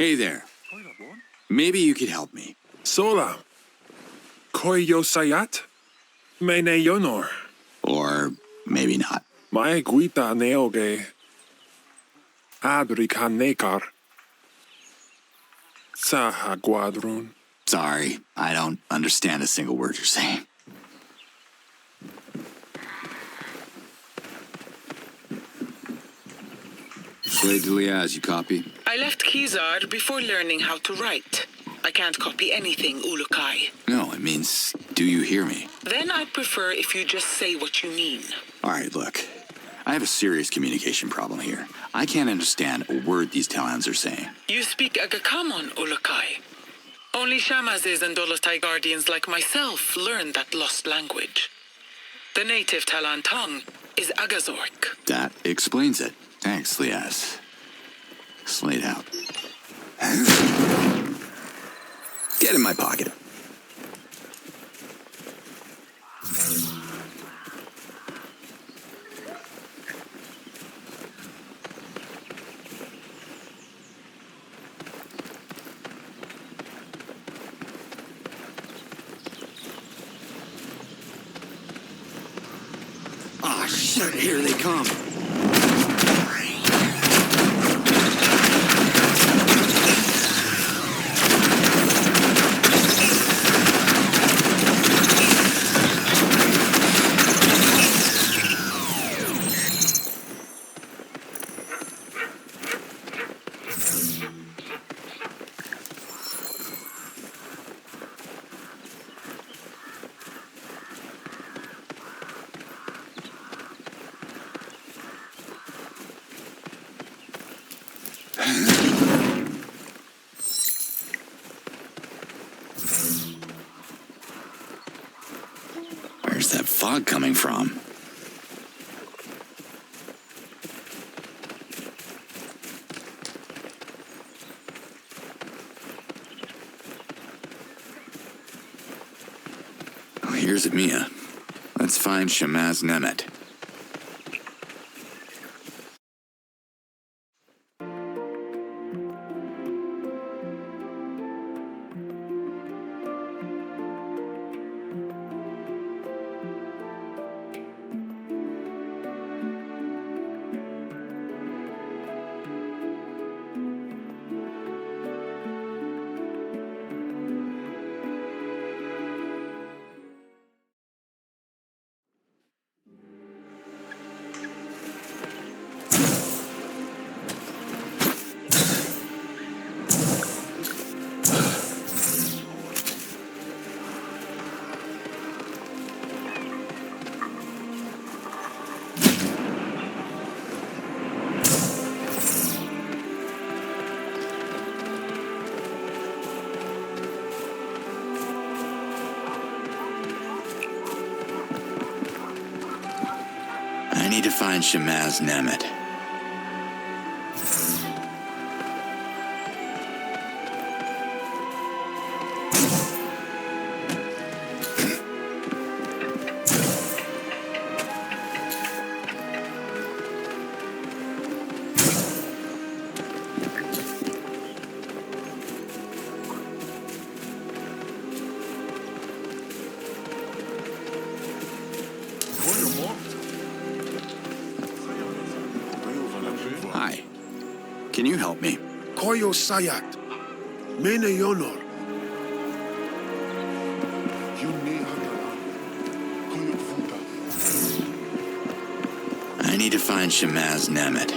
Hey there. Maybe you could help me. Sola. Koyo sayat? Mene yonor. Or maybe not. Mae guita neoge. Adrika nekar. Saha guadrun. Sorry, I don't understand a single word you're saying. Slade Deliaz, you copy? I left Kizar before learning how to write. I can't copy anything, Ulukai. No, it means, do you hear me? Then I'd prefer if you just say what you mean. All right, look. I have a serious communication problem here. I can't understand a word these Talans are saying. You speak Agakamon, Ulukai. Only Shamazes and Dolotai guardians like myself learn that lost language. The native Talan tongue is Agazork. That explains it. Thanks, Liaz. Slade out. Get in my pocket. Ah, shit, here they come. Where's that fog coming from? Oh, here's Amia. Let's find Shamaz Nemet. I need to find Shamaz Nemet. Hi. Can you help me? Koyo sayat. Mene yonor. I need to find Shamaz Nemet.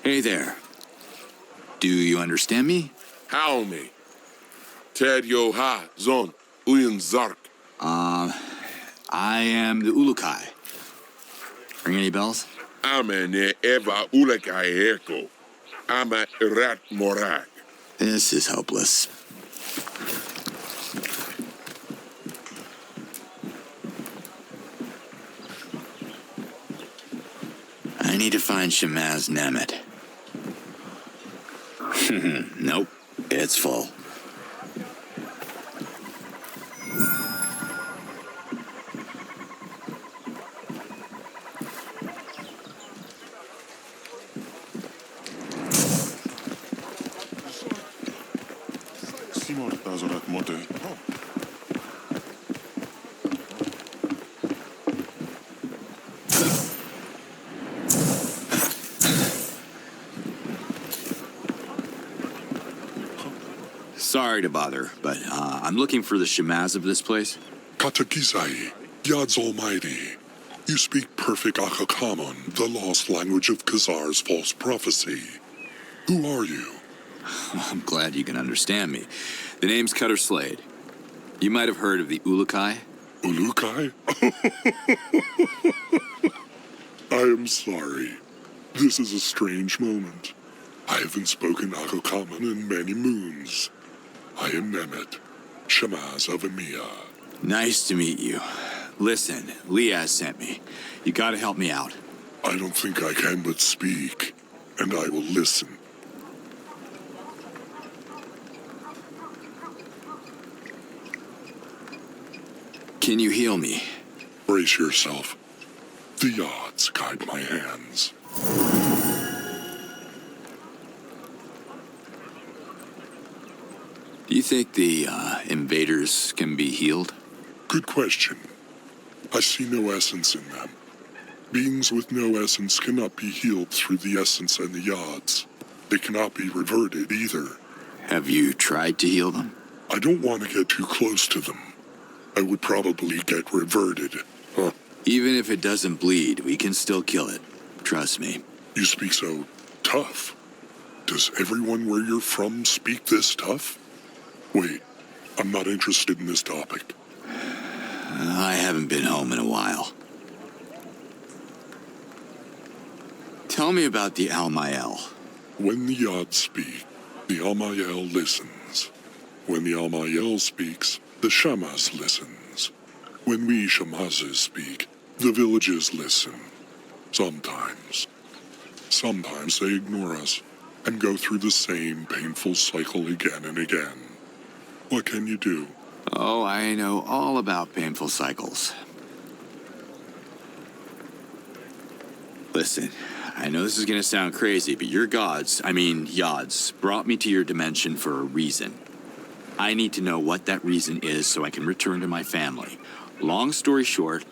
Hey there. Do you understand me? How me? Ted yo ha zon uyin zark. I am the Ulukai. Ring any bells? Amene eva ulekai heko. Ama rat morak. This is hopeless. I need to find Shamaz Nemet. Nope. It's full. Sorry to bother, but I'm looking for the Shamaz of this place. Katakizai, Yad's Almighty. You speak perfect Akakamon, the lost language of Khazar's false prophecy. Who are you? I'm glad you can understand me. The name's Cutter Slade. You might have heard of the Ulukai. Ulukai? I am sorry. This is a strange moment. I haven't spoken Akakamon in many moons. I am Nemet, Shamaz of Emiya. Nice to meet you. Listen, Liaz sent me. You gotta help me out. I don't think I can but speak, and I will listen. Can you heal me? Brace yourself. The odds guide my hands. Do you think the invaders can be healed? Good question. I see no essence in them. Beings with no essence cannot be healed through the essence and the yods. They cannot be reverted either. Have you tried to heal them? I don't want to get too close to them. I would probably get reverted. Even if it doesn't bleed, we can still kill it. Trust me. You speak so tough. Does everyone where you're from speak this tough? Wait, I'm not interested in this topic. I haven't been home in a while. Tell me about the Almael. When the Yod speak, the Almael listens. When the Almael speaks, the Shamaz listens. When we Shamazes speak, the villages listen. Sometimes. Sometimes they ignore us and go through the same painful cycle again and again. What can you do? Oh, I know all about painful cycles. Listen, I know this is gonna sound crazy, but your gods, Yods, brought me to your dimension for a reason. I need to know what that reason is so I can return to my family. Long story short,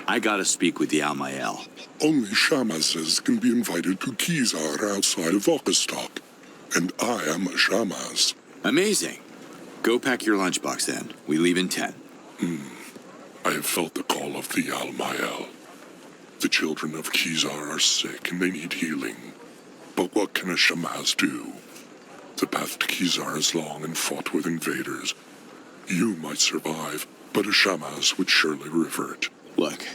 I gotta speak with the Almael. Only Shamazes can be invited to Kizar outside of Okastok. And I am a Shamaz. Amazing. Go pack your lunchbox then. We leave in 10. I have felt the call of the Almael. The children of Kizar are sick and they need healing. But what can a Shamaz do? The path to Kizar is long and fraught with invaders. You might survive, but a Shamaz would surely revert. Look,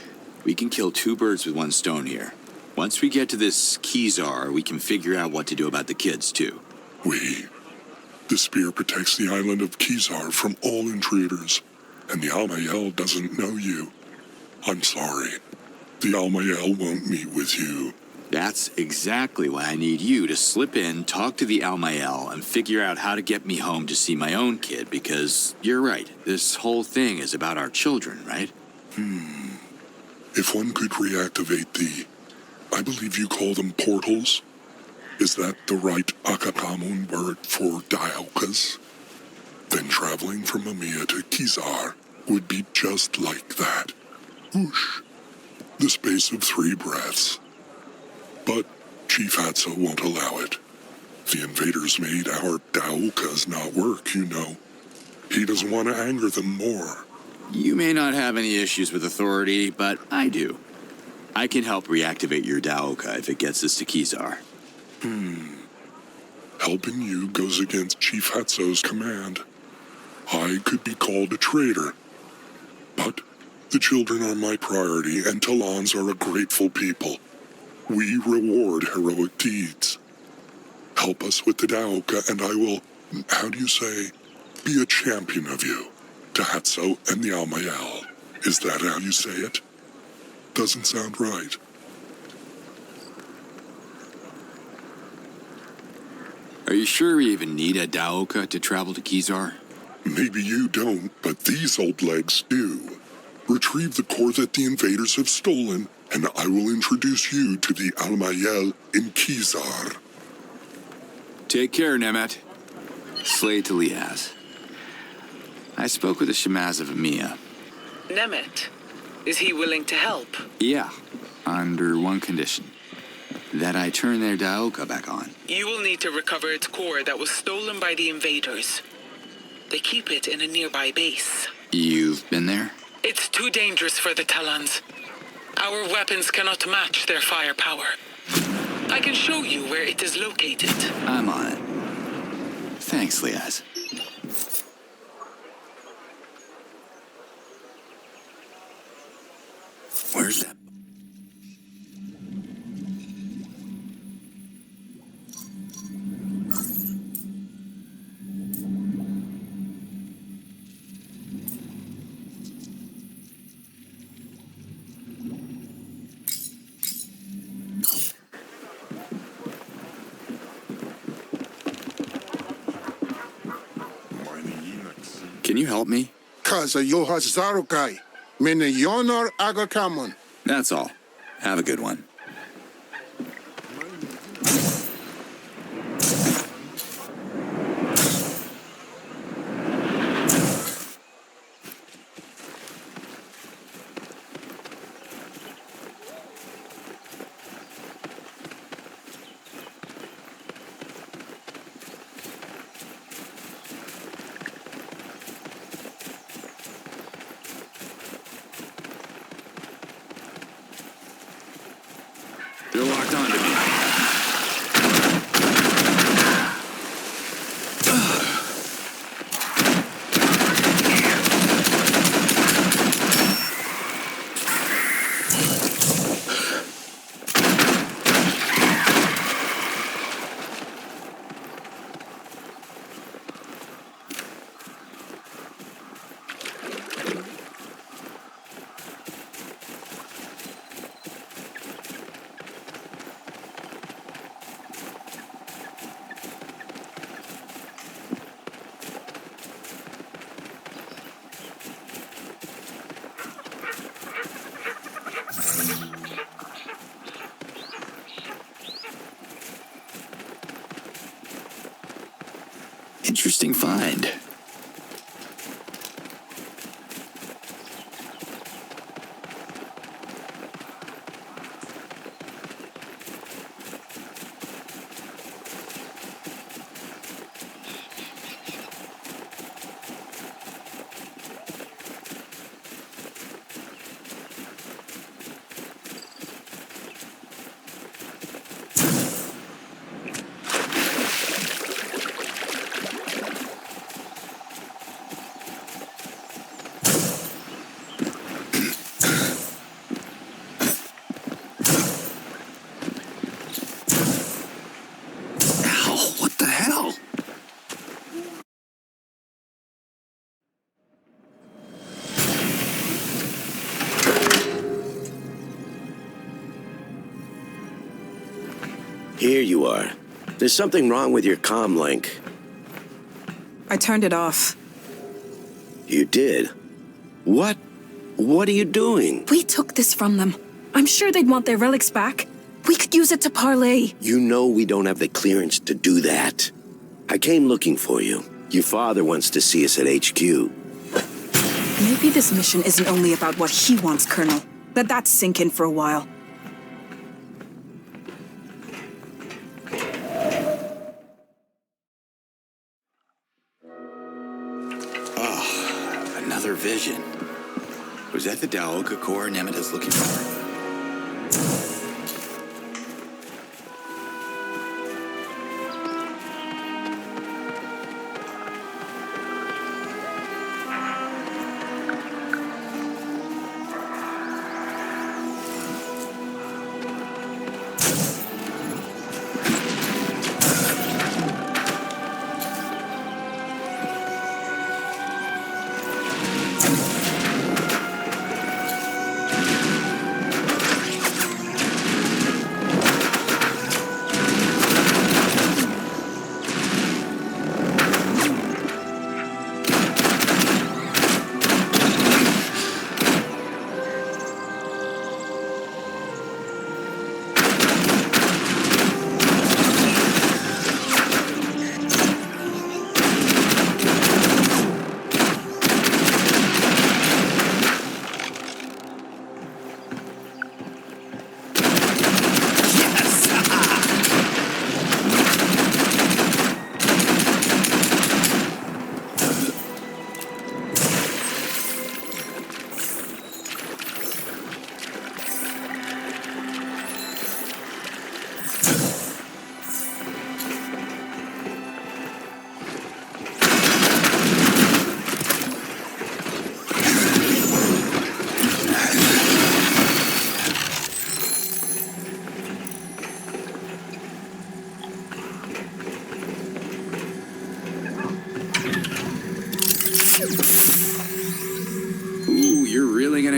we can kill two birds with one stone here. Once we get to this Kizar, we can figure out what to do about the kids, too. The spear protects the island of Kizar from all intruders, and the Almael doesn't know you. I'm sorry. The Almael won't meet with you. That's exactly why I need you to slip in, talk to the Almael, and figure out how to get me home to see my own kid, because you're right, this whole thing is about our children, right? If one could reactivate I believe you call them portals? Is that the right Akakamun word for dialkas? Then traveling from Emiya to Kizar would be just like that. Whoosh. The space of 3 breaths. But Chief Hatso won't allow it. The invaders made our dialkas not work, you know. He doesn't want to anger them more. You may not have any issues with authority, but I do. I can help reactivate your Daoka if it gets us to Kizar. Helping you goes against Chief Hatso's command. I could be called a traitor. But the children are my priority, and Talans are a grateful people. We reward heroic deeds. Help us with the Daoka, and I will, be a champion of you. To Hatso and the Almael. Is that how you say it? Doesn't sound right. Are you you sure we even need a Daoka to travel to Kizar? Maybe you don't, but these old legs do. Retrieve the core that the invaders have stolen, and I will introduce you to the Almayel in Kizar. Take care, Nemet. Slay to Liaz. I spoke with the Shamaz of Amiya. Nemet, is he willing to help? Yeah, under one condition. That I turn their Daoka back on. You will need to recover its core that was stolen by the invaders. They keep it in a nearby base. You've been there? It's too dangerous for the Talons. Our weapons cannot match their firepower. I can show you where it is located. I'm on it. Thanks, Liaz. Where's that? Can you help me? Kaza Yohas Zarukai, Mene Yonor Agakamon. That's all. Have a good one. They're locked onto me. Interesting find. Here you are. There's something wrong with your comm link. I turned it off. You did? What? What are you doing? We took this from them. I'm sure they'd want their relics back. We could use it to parlay. You know we don't have the clearance to do that. I came looking for you. Your father wants to see us at HQ. Maybe this mission isn't only about what he wants, Colonel. Let that sink in for a while. Another vision. Was that the Daoka core Nemet is looking for?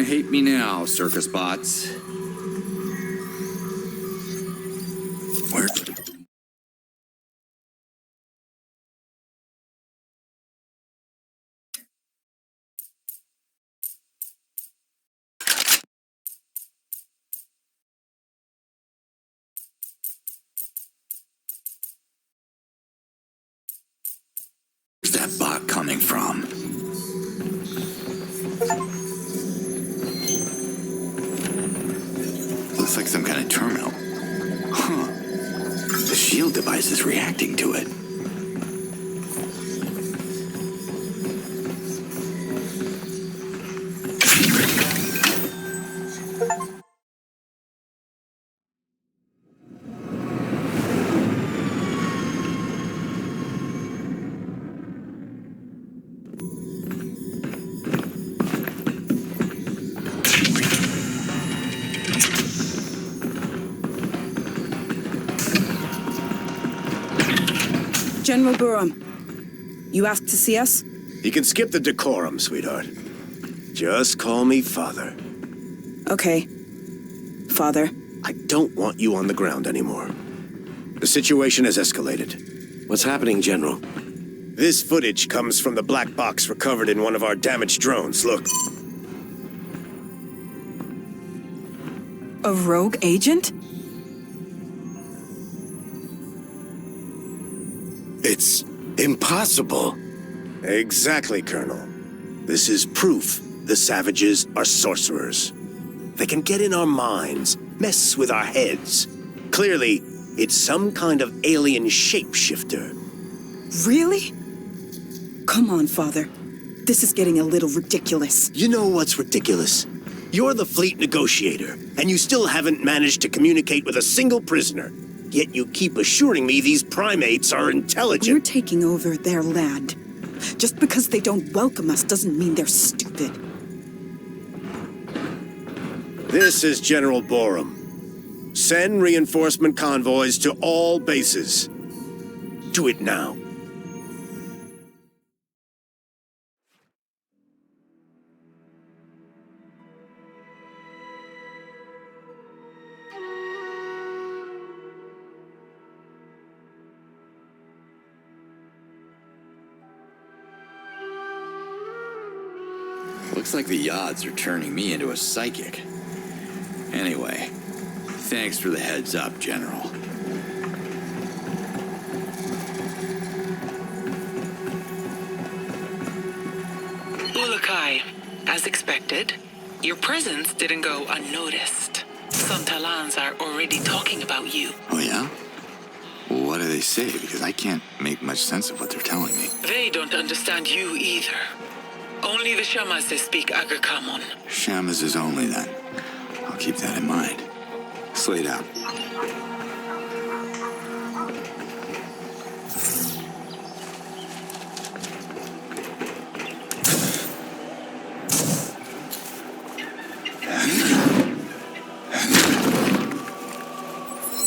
hate me now, circus bots. Where? Where's that bot coming from? Looks like some kind of terminal. Huh. The shield device is reacting to it. General Burham, you asked to see us? You can skip the decorum, sweetheart. Just call me Father. Okay. Father. I don't want you on the ground anymore. The situation has escalated. What's happening, General? This footage comes from the black box recovered in one of our damaged drones. Look. A rogue agent? It's impossible. Exactly, Colonel. This is proof the savages are sorcerers. They can get in our minds, mess with our heads. Clearly, it's some kind of alien shapeshifter. Really? Come on, Father. This is getting a little ridiculous. You know what's ridiculous? You're the fleet negotiator, and you still haven't managed to communicate with a single prisoner. Yet you keep assuring me these primates are intelligent. We're taking over their land. Just because they don't welcome us doesn't mean they're stupid. This is General Borum. Send reinforcement convoys to all bases. Do it now. Looks like the odds are turning me into a psychic. Anyway, thanks for the heads up, General. Ulukai, as expected, your presence didn't go unnoticed. Some Talans are already talking about you. Oh, yeah? What do they say? Because I can't make much sense of what they're telling me. They don't understand you either. Only the Shamas speak Agakamon. Shamas is only then. I'll keep that in mind. Slate out.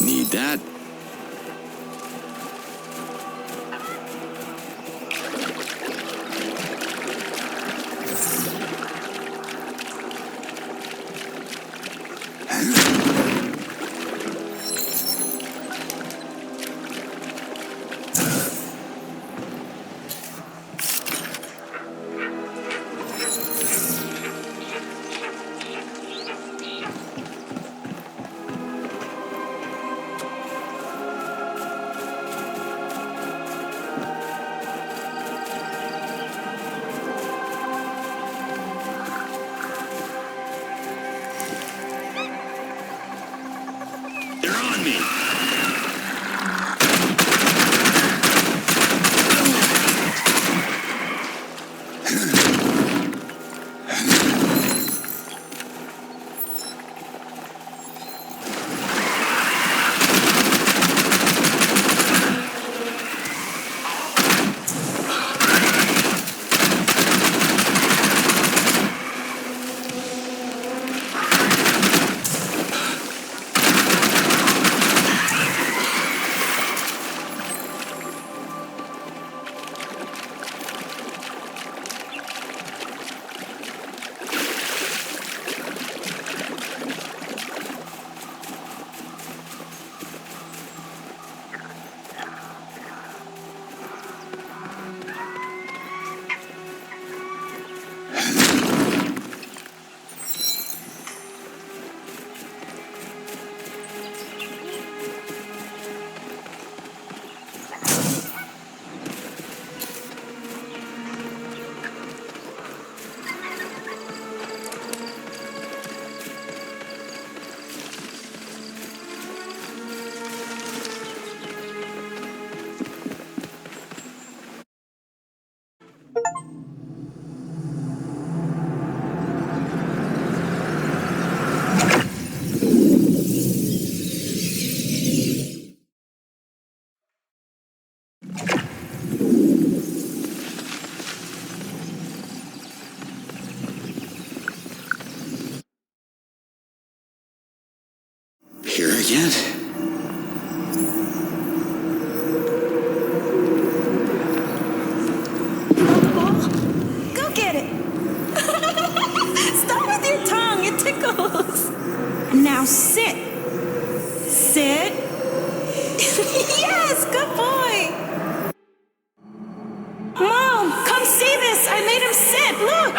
Need that? They're on me! again? Go get it! Stop with your tongue, it tickles! Now sit! Sit! Yes, good boy! Mom, come see this! I made him sit, look!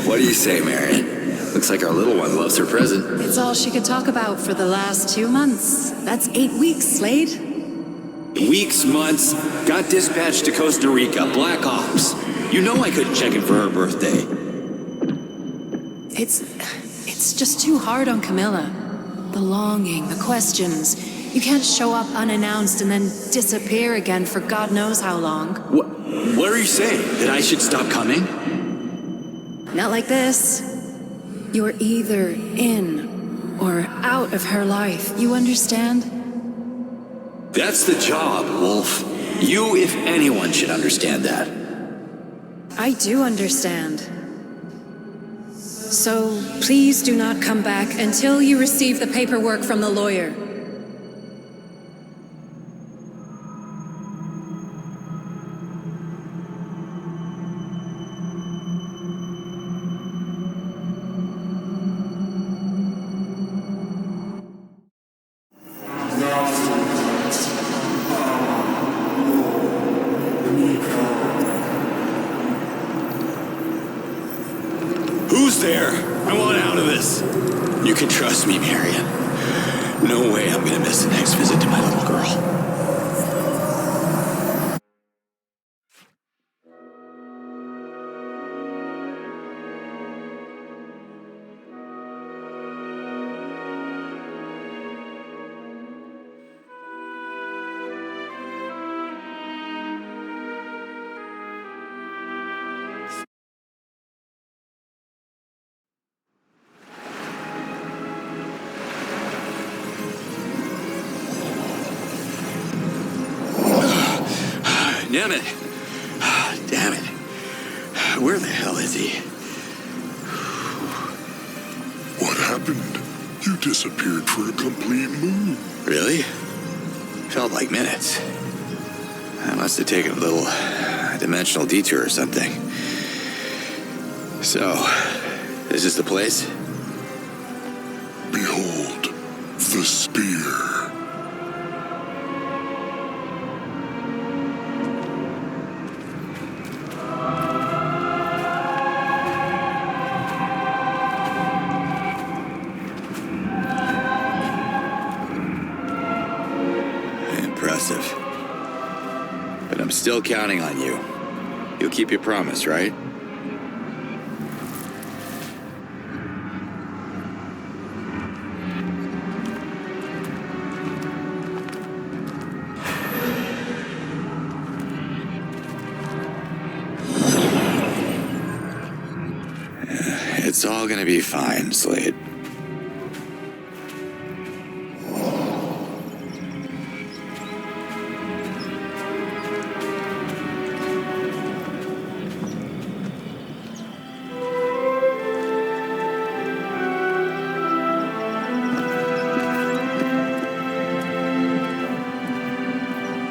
What do you say, Marion? Looks like our little one loves her present. It's all she could talk about for the last 2 months. That's 8 weeks, Slade. Weeks, months, got dispatched to Costa Rica, Black Ops. You know I couldn't check in for her birthday. It's just too hard on Camilla. The longing, the questions. You can't show up unannounced and then disappear again for God knows how long. What are you saying? That I should stop coming? Not like this. You're either in or out of her life. You understand? That's the job, Wolf. You, if anyone, should understand that. I do understand. So please do not come back until you receive the paperwork from the lawyer. Who's there? I want out of this. You can trust me, Marion. No way I'm gonna miss the next visit to my little girl. Damn it. Damn it. Where the hell is he? What happened? You disappeared for a complete moon. Really? Felt like minutes. I must have taken a little dimensional detour or something. So, this is the place? Behold, the spear. Impressive. But I'm still counting on you. You'll keep your promise, right? It's all gonna be fine, Slade.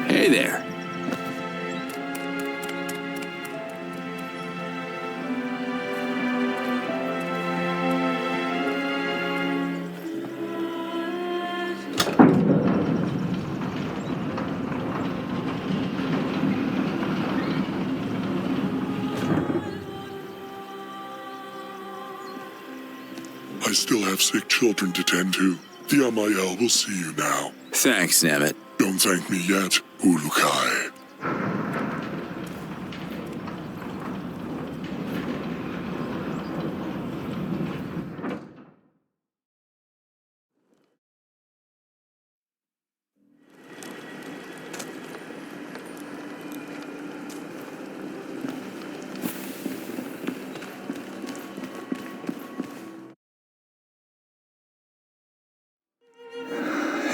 Hey there. I still have sick children to tend to. The Amael will see you now. Thanks, Nemeth. Don't thank me yet, Ulukai.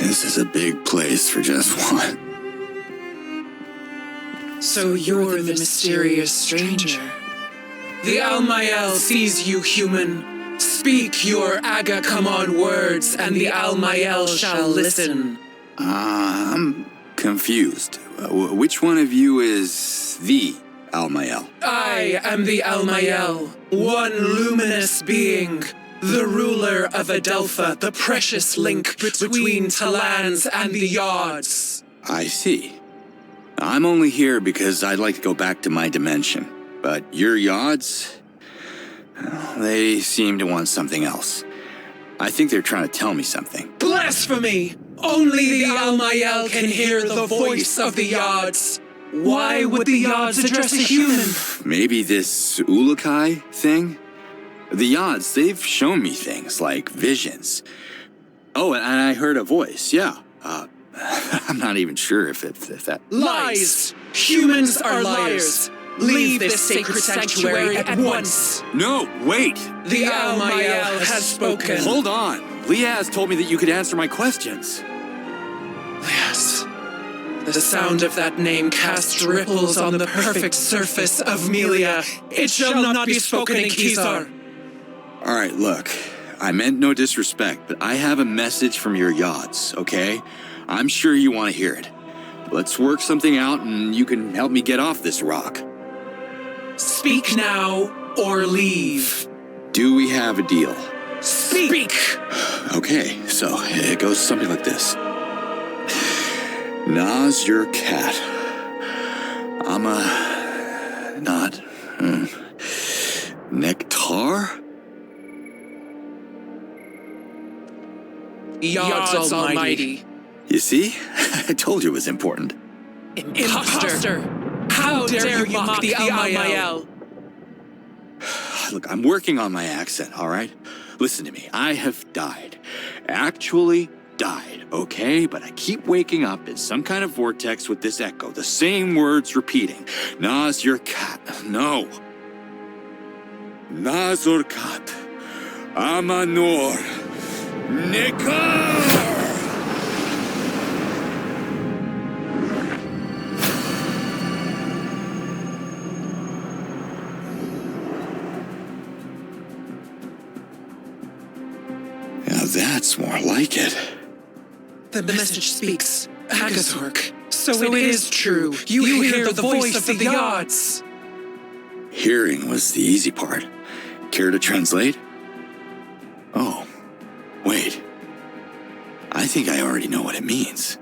This is a big place for just one. So you're the mysterious stranger. The Almael sees you human, Speak your Aga come on words, and the Almael shall listen. I'm confused. Which one of you is the Almael? I am the Almael, one luminous being, the ruler of Adelpha, the precious link between Talans and the Yards. I see. I'm only here because I'd like to go back to my dimension. But your Yards, they seem to want something else. I think they're trying to tell me something. Blasphemy! Only the Almael can hear the voice of the Yards. Why would the Yards address a human? Maybe this Ulukai thing? The Yards, they've shown me things like visions. Oh, and I heard a voice, yeah. I'm not even sure if that... Lies! Humans are liars! Leave this sacred sanctuary at once! No, wait! The Almael has spoken. Hold on! Liaz told me that you could answer my questions. Yes. The sound of that name casts ripples on the perfect surface of Melia. It shall not be spoken in Kizar. All right, look. I meant no disrespect, but I have a message from your Yards, okay? I'm sure you want to hear it. Let's work something out and you can help me get off this rock. Speak now or leave. Do we have a deal? Speak! Okay, so it goes something like this. Nas your cat. I'm a... not... Nectar? Yards Almighty. You see? I told you it was important. Imposter! How dare you mock the Almael? Look, I'm working on my accent, all right? Listen to me. I have died. Actually died, okay? But I keep waking up in some kind of vortex with this echo, the same words repeating. Nas your cat. No. Nazor kat. Amanor. Nikar! Now that's more like it. The message speaks. Agazork. So it is true. You hear the voice of the Yards. Hearing was the easy part. Care to translate? Oh, wait. I think I already know what it means.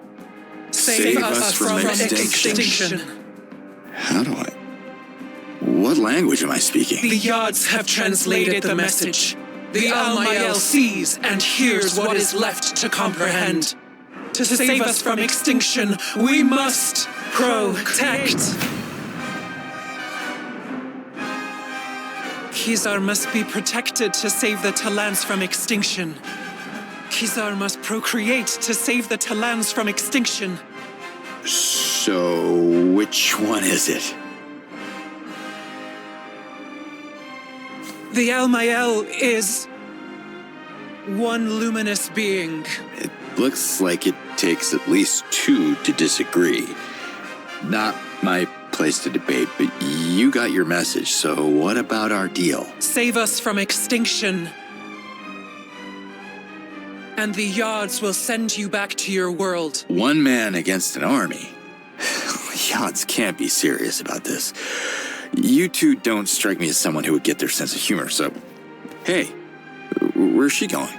Save us from extinction. How do I... What language am I speaking? The Yards have translated the message. The Almael sees and hears what is left to comprehend. To save us from extinction, we must protect. Kizar must be protected to save the Talans from extinction. Kizar must procreate to save the Talans from extinction. So, which one is it? The Almael is one luminous being. It looks like it takes at least two to disagree. Not my place to debate, but you got your message, so what about our deal? Save us from extinction. And the Yards will send you back to your world. One man against an army? Yards can't be serious about this. You two don't strike me as someone who would get their sense of humor, so... Hey, where's she going?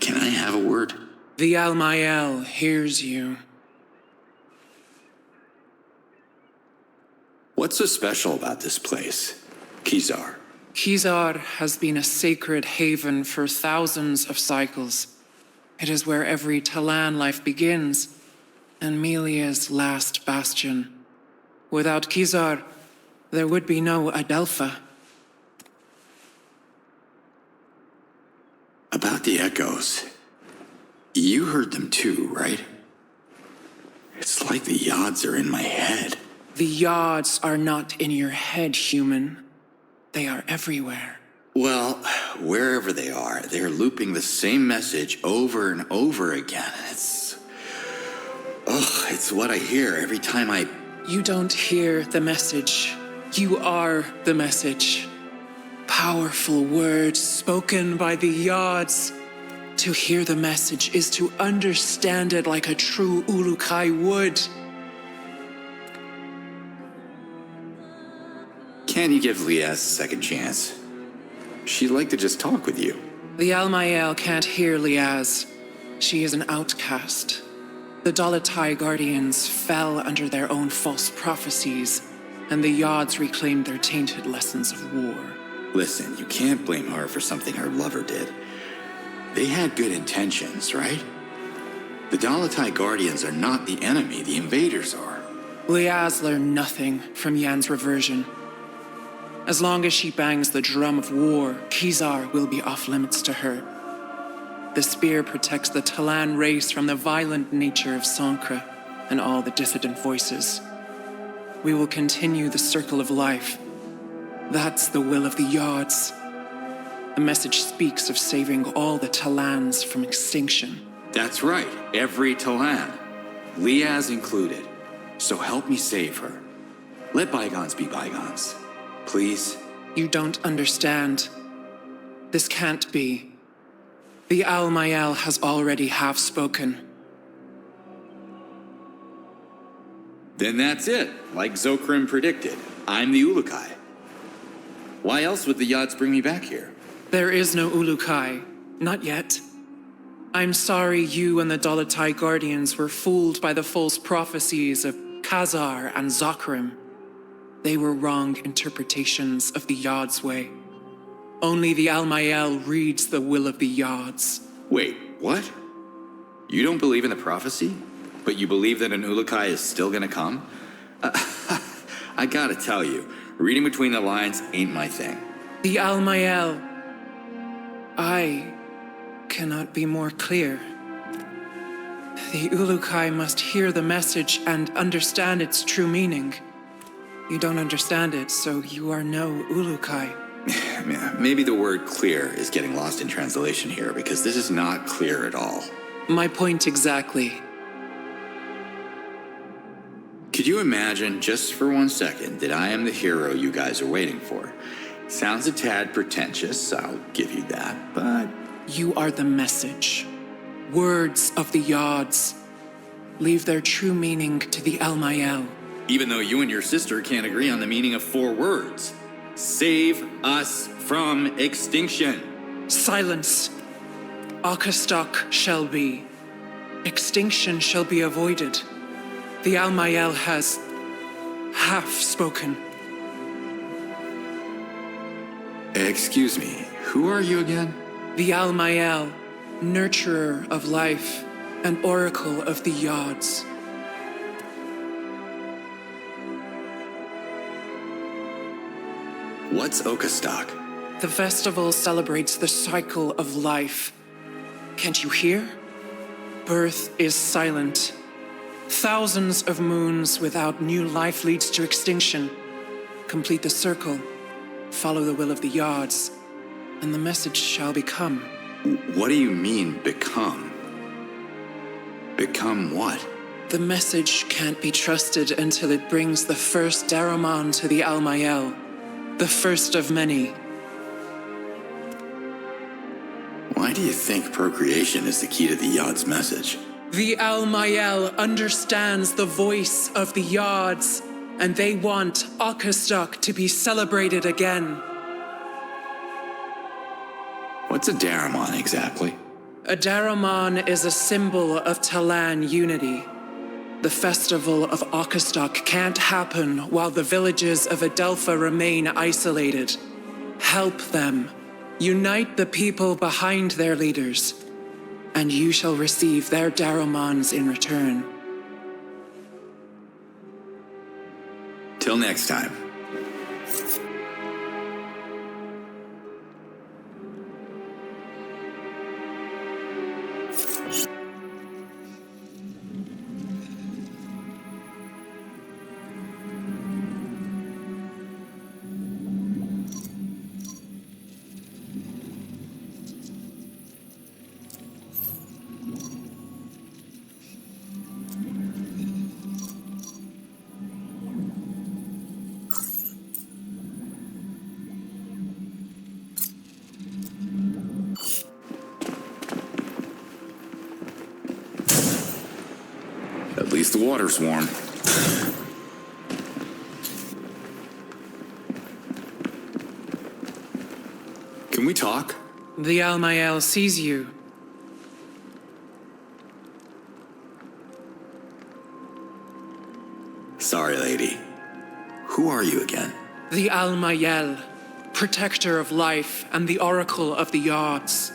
Can I have a word? The Almael hears you. What's so special about this place, Kizar? Kizar has been a sacred haven for thousands of cycles. It is where every Talan life begins, and Melia's last bastion. Without Kizar, there would be no Adelpha. About the echoes. You heard them too, right? It's like the Yards are in my head. The yards are not in your head, human. They are everywhere. Well, wherever they are, they're looping the same message over and over again. It's what I hear every time I... You don't hear the message. You are the message. Powerful words spoken by the yards. To hear the message is to understand it like a true Ulukai would. Can't you give Liaz a second chance? She'd like to just talk with you. The Almael can't hear Liaz. She is an outcast. The Dalatai Guardians fell under their own false prophecies, and the Yards reclaimed their tainted lessons of war. Listen, you can't blame her for something her lover did. They had good intentions, right? The Dalatai Guardians are not the enemy, the invaders are. Liaz learned nothing from Yan's reversion. As long as she bangs the drum of war, Kizar will be off limits to her. The spear protects the Talan race from the violent nature of Sankra and all the dissident voices. We will continue the circle of life. That's the will of the Yards. The message speaks of saving all the Talans from extinction. That's right, every Talan. Liaz included. So help me save her. Let bygones be bygones. Please? You don't understand. This can't be. The Almael has already half-spoken. Then that's it, like Zokrim predicted. I'm the Ulukai. Why else would the Yads bring me back here? There is no Ulukai. Not yet. I'm sorry you and the Dalatai Guardians were fooled by the false prophecies of Khazar and Zokrim. They were wrong interpretations of the Yad's way. Only the Almael reads the will of the Yards. Wait, what? You don't believe in the prophecy? But you believe that an Ulukai is still gonna come? I gotta tell you, reading between the lines ain't my thing. The Almael. I cannot be more clear. The Ulukai must hear the message and understand its true meaning. You don't understand it, so you are no Ulukai. Maybe the word clear is getting lost in translation here, because this is not clear at all. My point exactly. Could you imagine, just for 1 second, that I am the hero you guys are waiting for? Sounds a tad pretentious, I'll give you that, but... You are the message. Words of the Yards. Leave their true meaning to the Almael. Even though you and your sister can't agree on the meaning of 4 words. Save us from extinction. Silence. Akastok shall be. Extinction shall be avoided. The Almael has half-spoken. Excuse me, who are you again? The Almael, nurturer of life and oracle of the Yards. What's Okastok? The festival celebrates the cycle of life. Can't you hear? Birth is silent. Thousands of moons without new life leads to extinction. Complete the circle. Follow the will of the Yards, and the message shall become. What do you mean, become? Become what? The message can't be trusted until it brings the first Daramon to the Almael. The first of many. Why do you think procreation is the key to the Yad's message? The Almael understands the voice of the Yards, and they want Akastok to be celebrated again. What's a Daramon exactly? A Daramon is a symbol of Talan unity. The festival of Akastok can't happen while the villages of Adelpha remain isolated. Help them. Unite the people behind their leaders, and you shall receive their Daramons in return. Till next time. At least the water's warm. Can we talk? The Almael sees you. Sorry, lady. Who are you again? The Almael, protector of life and the oracle of the Yards.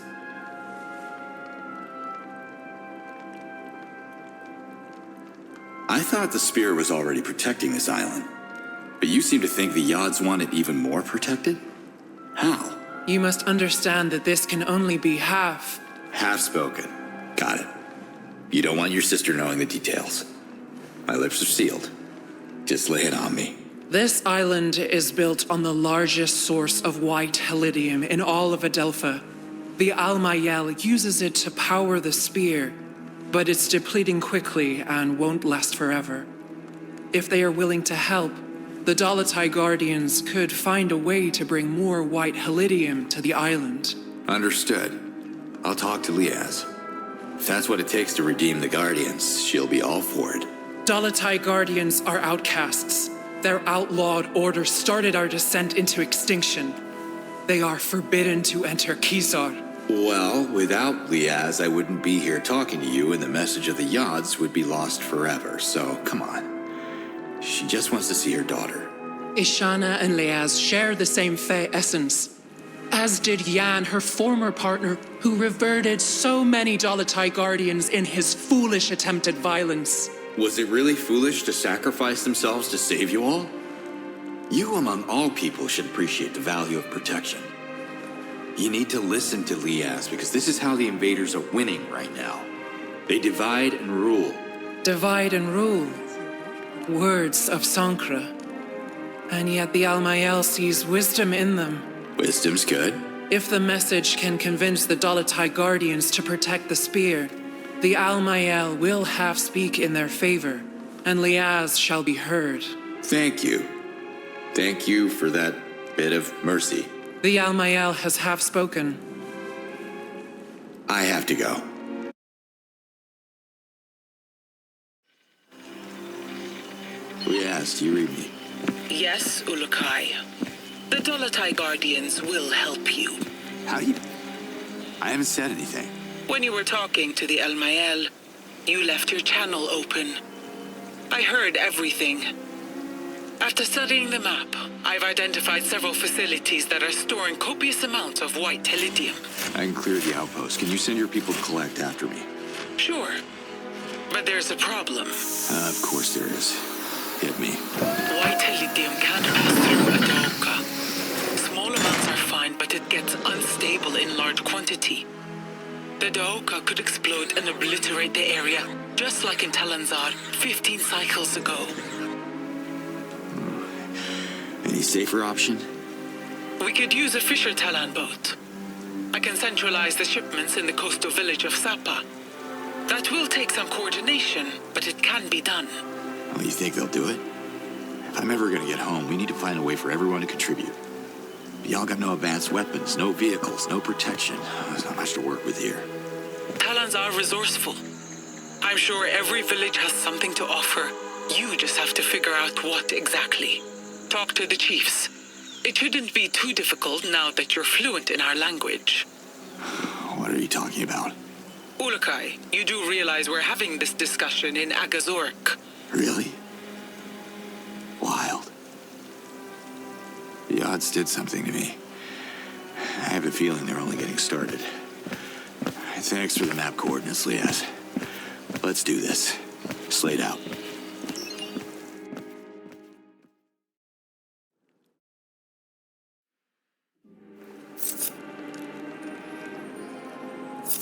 I thought the Spear was already protecting this island. But you seem to think the Yards want it even more protected? How? You must understand that this can only be half. Half spoken. Got it. You don't want your sister knowing the details. My lips are sealed. Just lay it on me. This island is built on the largest source of white helidium in all of Adelpha. The Almael uses it to power the Spear, but it's depleting quickly and won't last forever. If they are willing to help, the Dalatai Guardians could find a way to bring more white helidium to the island. Understood. I'll talk to Liaz. If that's what it takes to redeem the Guardians, she'll be all for it. Dalatai Guardians are outcasts. Their outlawed order started our descent into extinction. They are forbidden to enter Kizar. Well, without Liaz, I wouldn't be here talking to you, and the message of the Yards would be lost forever, so come on. She just wants to see her daughter. Ishana and Liaz share the same Fey essence, as did Yan, her former partner, who reverted so many Dalatai Guardians in his foolish attempt at violence. Was it really foolish to sacrifice themselves to save you all? You, among all people, should appreciate the value of protection. You need to listen to Liaz, because this is how the invaders are winning right now. They divide and rule. Divide and rule. Words of Sankra. And yet the Almael sees wisdom in them. Wisdom's good. If the message can convince the Dalatai Guardians to protect the Spear, the Almael will half speak in their favor, and Liaz shall be heard. Thank you. Thank you for that bit of mercy. The Almael has half spoken. I have to go. Liaz, do you read me? Yes, Ulukai. The Dalatai Guardians will help you. How do you... I haven't said anything. When you were talking to the Almael, you left your channel open. I heard everything. After studying the map, I've identified several facilities that are storing copious amounts of white helidium. I can clear the outpost. Can you send your people to collect after me? Sure. But there's a problem. Of course there is. Hit me. White helidium can't pass through Adaoka. Small amounts are fine, but it gets unstable in large quantity. The Daoka could explode and obliterate the area, just like in Talanzar 15 cycles ago. Any safer option? We could use a Fisher Talan boat. I can centralize the shipments in the coastal village of Sapa. That will take some coordination, but it can be done. Oh, you think they'll do it? If I'm ever gonna get home, we need to find a way for everyone to contribute. Y'all got no advanced weapons, no vehicles, no protection. There's not much to work with here. Talans are resourceful. I'm sure every village has something to offer. You just have to figure out what exactly. Talk to the chiefs. It shouldn't be too difficult now that you're fluent in our language. What are you talking about? Ulukai, you do realize we're having this discussion in Agazork. Really? Wild. The odds did something to me. I have a feeling they're only getting started. Thanks for the map coordinates, Liaz. Let's do this. Slate out.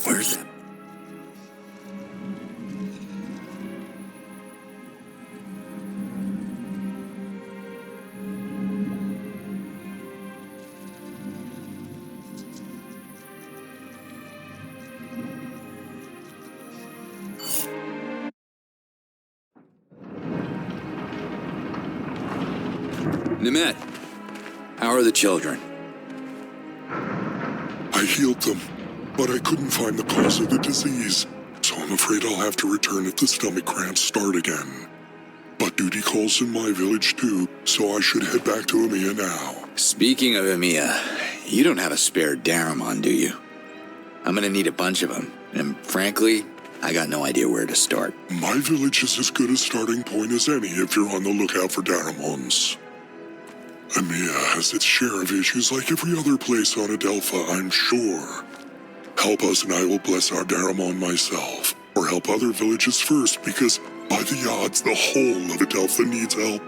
Where's it? Nimet, how are the children? I healed them, but I couldn't find the cause of the disease. so I'm afraid I'll have to return if the stomach cramps start again. But duty calls in my village too, so I should head back to Amiya now. Speaking of Amiya, you don't have a spare Daramon, do you? I'm gonna need a bunch of them, and frankly, I got no idea where to start. My village is as good a starting point as any if you're on the lookout for Daramons. Amiya has its share of issues like every other place on Adelpha, I'm sure. Help us and I will bless our Daramon myself, or help other villages first, because by the odds, the whole of Adelpha needs help.